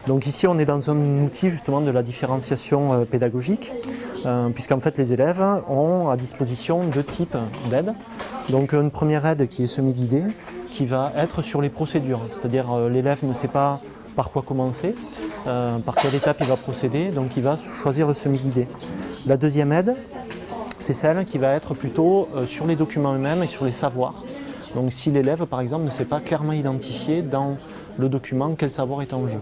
Donc ici, on est dans un outil justement de la différenciation pédagogique, puisqu'en fait les élèves ont à disposition deux types d'aides. Donc une première aide qui est semi-guidée, qui va être sur les procédures, c'est-à-dire l'élève ne sait pas par quoi commencer, par quelle étape il va procéder, donc il va choisir le semi-guidé. La deuxième aide, c'est celle qui va être plutôt sur les documents eux-mêmes et sur les savoirs. Donc si l'élève par exemple ne sait pas clairement identifier dans le document quel savoir est en jeu.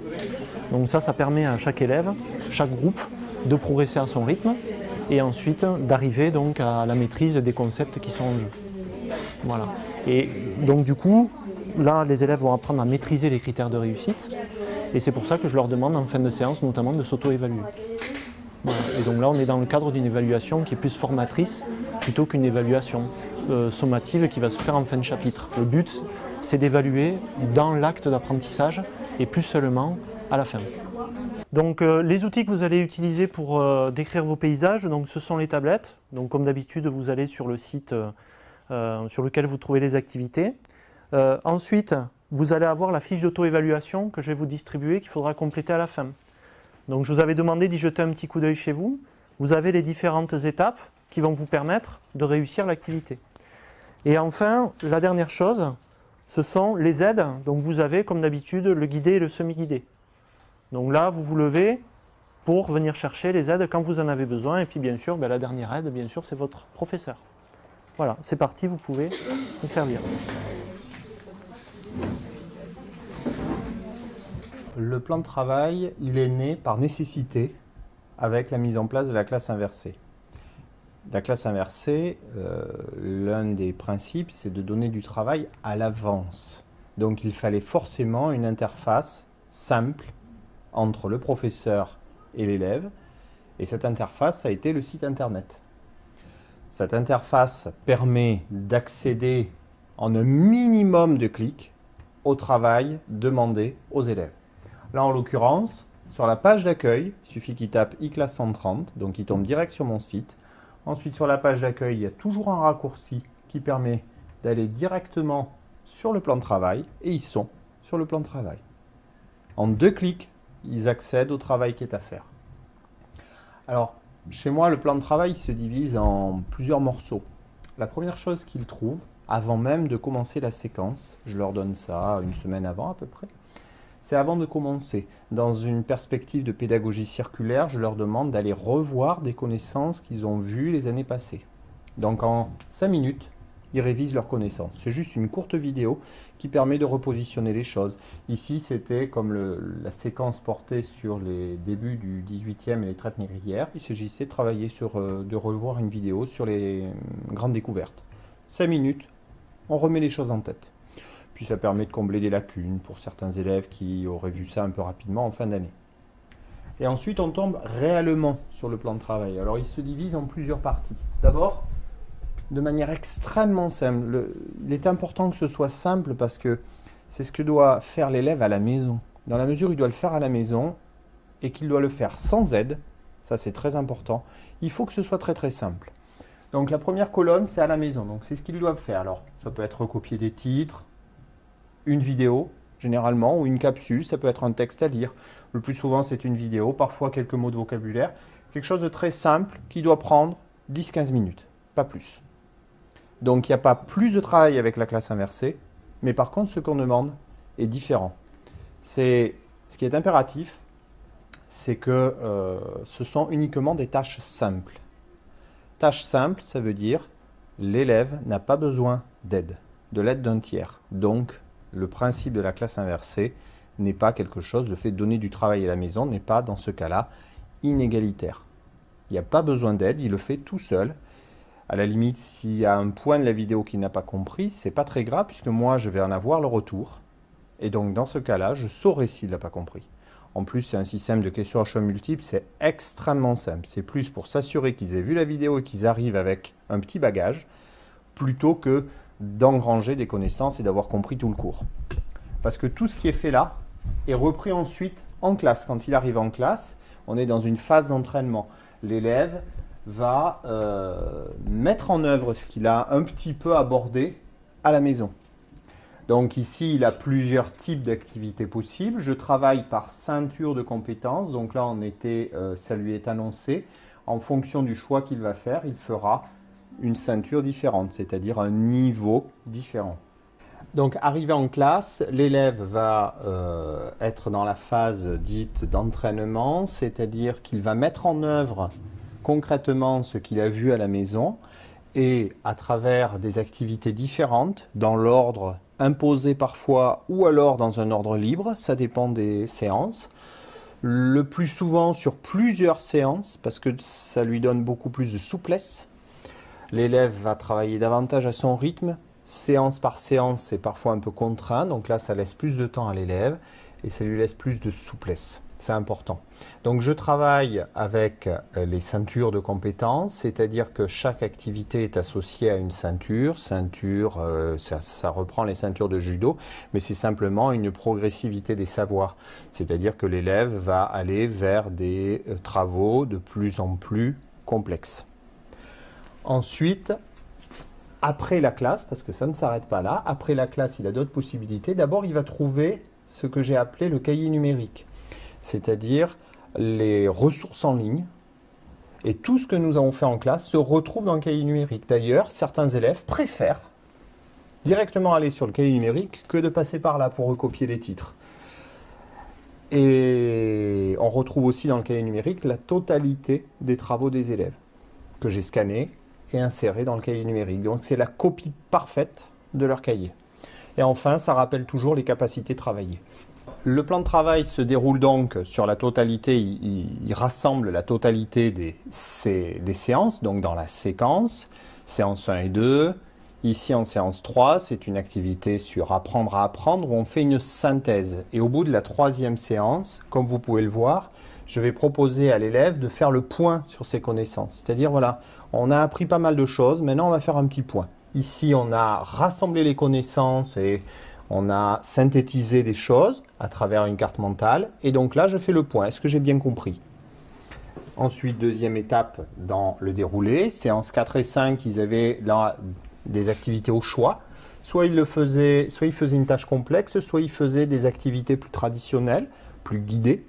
Donc ça permet à chaque élève, chaque groupe, de progresser à son rythme et ensuite d'arriver donc à la maîtrise des concepts qui sont en jeu. Voilà. Et donc du coup, là les élèves vont apprendre à maîtriser les critères de réussite et c'est pour ça que je leur demande en fin de séance notamment de s'auto-évaluer. Voilà. Et donc là on est dans le cadre d'une évaluation qui est plus formatrice plutôt qu'une évaluation sommative qui va se faire en fin de chapitre. Le but c'est d'évaluer dans l'acte d'apprentissage et plus seulement à la fin. Donc les outils que vous allez utiliser pour décrire vos paysages, donc, ce sont les tablettes. Donc comme d'habitude vous allez sur le site sur lequel vous trouvez les activités. Ensuite vous allez avoir la fiche d'auto-évaluation que je vais vous distribuer qu'il faudra compléter à la fin. Donc je vous avais demandé d'y jeter un petit coup d'œil chez vous. Vous avez les différentes étapes qui vont vous permettre de réussir l'activité. Et enfin, la dernière chose, ce sont les aides. Donc vous avez, comme d'habitude, le guidé et le semi-guidé. Donc là, vous vous levez pour venir chercher les aides quand vous en avez besoin. Et puis bien sûr, la dernière aide, bien sûr, c'est votre professeur. Voilà, c'est parti, vous pouvez vous servir. Le plan de travail, il est né par nécessité avec la mise en place de la classe inversée. La classe inversée, l'un des principes, c'est de donner du travail à l'avance. Donc il fallait forcément une interface simple entre le professeur et l'élève. Et cette interface a été le site internet. Cette interface permet d'accéder en un minimum de clics au travail demandé aux élèves. Là, en l'occurrence, sur la page d'accueil, il suffit qu'ils tapent iClass 130, donc ils tombent direct sur mon site. Ensuite, sur la page d'accueil, il y a toujours un raccourci qui permet d'aller directement sur le plan de travail, et ils sont sur le plan de travail. En 2 clics, ils accèdent au travail qui est à faire. Alors, chez moi, le plan de travail se divise en plusieurs morceaux. La première chose qu'ils trouvent, avant même de commencer la séquence, je leur donne ça une semaine avant à peu près, c'est avant de commencer. Dans une perspective de pédagogie circulaire, je leur demande d'aller revoir des connaissances qu'ils ont vues les années passées. Donc en 5 minutes, ils révisent leurs connaissances. C'est juste une courte vidéo qui permet de repositionner les choses. Ici, c'était comme la séquence portée sur les débuts du 18e et les traites négrières. Il s'agissait de travailler de revoir une vidéo sur les grandes découvertes. 5 minutes, on remet les choses en tête. Puis ça permet de combler des lacunes pour certains élèves qui auraient vu ça un peu rapidement en fin d'année. Et ensuite, on tombe réellement sur le plan de travail. Alors, il se divise en plusieurs parties. D'abord, de manière extrêmement simple. Il est important que ce soit simple parce que c'est ce que doit faire l'élève à la maison. Dans la mesure où il doit le faire à la maison et qu'il doit le faire sans aide, ça c'est très important, il faut que ce soit très très simple. Donc la première colonne, c'est à la maison. Donc c'est ce qu'ils doivent faire. Alors, ça peut être recopier des titres, une vidéo, généralement, ou une capsule, ça peut être un texte à lire. Le plus souvent, c'est une vidéo, parfois quelques mots de vocabulaire. Quelque chose de très simple qui doit prendre 10-15 minutes, pas plus. Donc, il n'y a pas plus de travail avec la classe inversée, mais par contre, ce qu'on demande est différent. Ce qui est impératif, c'est que ce sont uniquement des tâches simples. Tâches simples, ça veut dire l'élève n'a pas besoin d'aide, de l'aide d'un tiers. Donc, le principe de la classe inversée n'est pas quelque chose, le fait de donner du travail à la maison n'est pas, dans ce cas-là, inégalitaire. Il n'y a pas besoin d'aide, il le fait tout seul. À la limite, s'il y a un point de la vidéo qu'il n'a pas compris, c'est pas très grave, puisque moi, je vais en avoir le retour. Et donc, dans ce cas-là, je saurai s'il n'a pas compris. En plus, c'est un système de questions à choix multiples, c'est extrêmement simple. C'est plus pour s'assurer qu'ils aient vu la vidéo et qu'ils arrivent avec un petit bagage, plutôt que d'engranger des connaissances et d'avoir compris tout le cours. Parce que tout ce qui est fait là est repris ensuite en classe. Quand il arrive en classe, on est dans une phase d'entraînement. L'élève va mettre en œuvre ce qu'il a un petit peu abordé à la maison. Donc ici, il a plusieurs types d'activités possibles. Je travaille par ceinture de compétences. Donc là, ça lui est annoncé. En fonction du choix qu'il va faire, il fera une ceinture différente, c'est-à-dire un niveau différent. Donc arrivé en classe, l'élève va être dans la phase dite d'entraînement, c'est-à-dire qu'il va mettre en œuvre concrètement ce qu'il a vu à la maison et à travers des activités différentes, dans l'ordre imposé parfois ou alors dans un ordre libre, ça dépend des séances. Le plus souvent sur plusieurs séances parce que ça lui donne beaucoup plus de souplesse. L'élève va travailler davantage à son rythme. Séance par séance, c'est parfois un peu contraint, donc là ça laisse plus de temps à l'élève et ça lui laisse plus de souplesse. C'est important. Donc je travaille avec les ceintures de compétences, c'est-à-dire que chaque activité est associée à une ceinture. Ça reprend les ceintures de judo, mais c'est simplement une progressivité des savoirs. C'est-à-dire que l'élève va aller vers des travaux de plus en plus complexes. Ensuite, après la classe, parce que ça ne s'arrête pas là, après la classe, il a d'autres possibilités. D'abord, il va trouver ce que j'ai appelé le cahier numérique, c'est-à-dire les ressources en ligne. Et tout ce que nous avons fait en classe se retrouve dans le cahier numérique. D'ailleurs, certains élèves préfèrent directement aller sur le cahier numérique que de passer par là pour recopier les titres. Et on retrouve aussi dans le cahier numérique la totalité des travaux des élèves que j'ai scannés et insérés dans le cahier numérique. Donc c'est la copie parfaite de leur cahier. Et enfin, ça rappelle toujours les capacités travaillées. Le plan de travail se déroule donc sur la totalité, il rassemble la totalité des séances, donc dans la séquence 1 et 2. Ici en séance 3, c'est une activité sur apprendre à apprendre où on fait une synthèse. Et au bout de la 3e séance, comme vous pouvez le voir, je vais proposer à l'élève de faire le point sur ses connaissances. C'est-à-dire, voilà, on a appris pas mal de choses, maintenant on va faire un petit point. Ici, on a rassemblé les connaissances et on a synthétisé des choses à travers une carte mentale. Et donc là, je fais le point. Est-ce que j'ai bien compris ? Ensuite, deuxième étape dans le déroulé. Séances 4 et 5, ils avaient là des activités au choix. Soit ils faisaient une tâche complexe, soit ils faisaient des activités plus traditionnelles, plus guidées.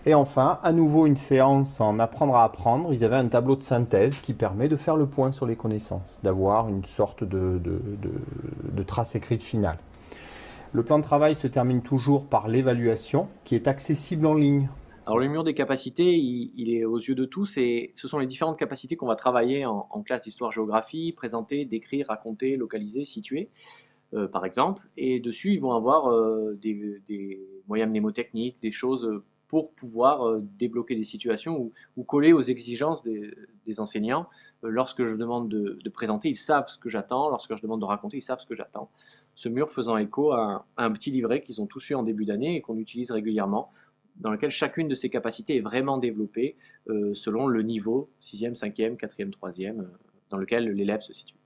Et enfin, à nouveau une séance en apprendre à apprendre. Ils avaient un tableau de synthèse qui permet de faire le point sur les connaissances, d'avoir une sorte de trace écrite finale. Le plan de travail se termine toujours par l'évaluation qui est accessible en ligne. Alors le mur des capacités, il est aux yeux de tous et ce sont les différentes capacités qu'on va travailler en classe d'histoire-géographie, présenter, décrire, raconter, localiser, situer, par exemple. Et dessus, ils vont avoir des moyens mnémotechniques, des choses pour pouvoir débloquer des situations ou coller aux exigences des enseignants. Lorsque je demande de présenter, ils savent ce que j'attends. Lorsque je demande de raconter, ils savent ce que j'attends. Ce mur faisant écho à un petit livret qu'ils ont tous eu en début d'année et qu'on utilise régulièrement, dans lequel chacune de ces capacités est vraiment développée selon le niveau 6e, 5e, 4e, 3e, dans lequel l'élève se situe.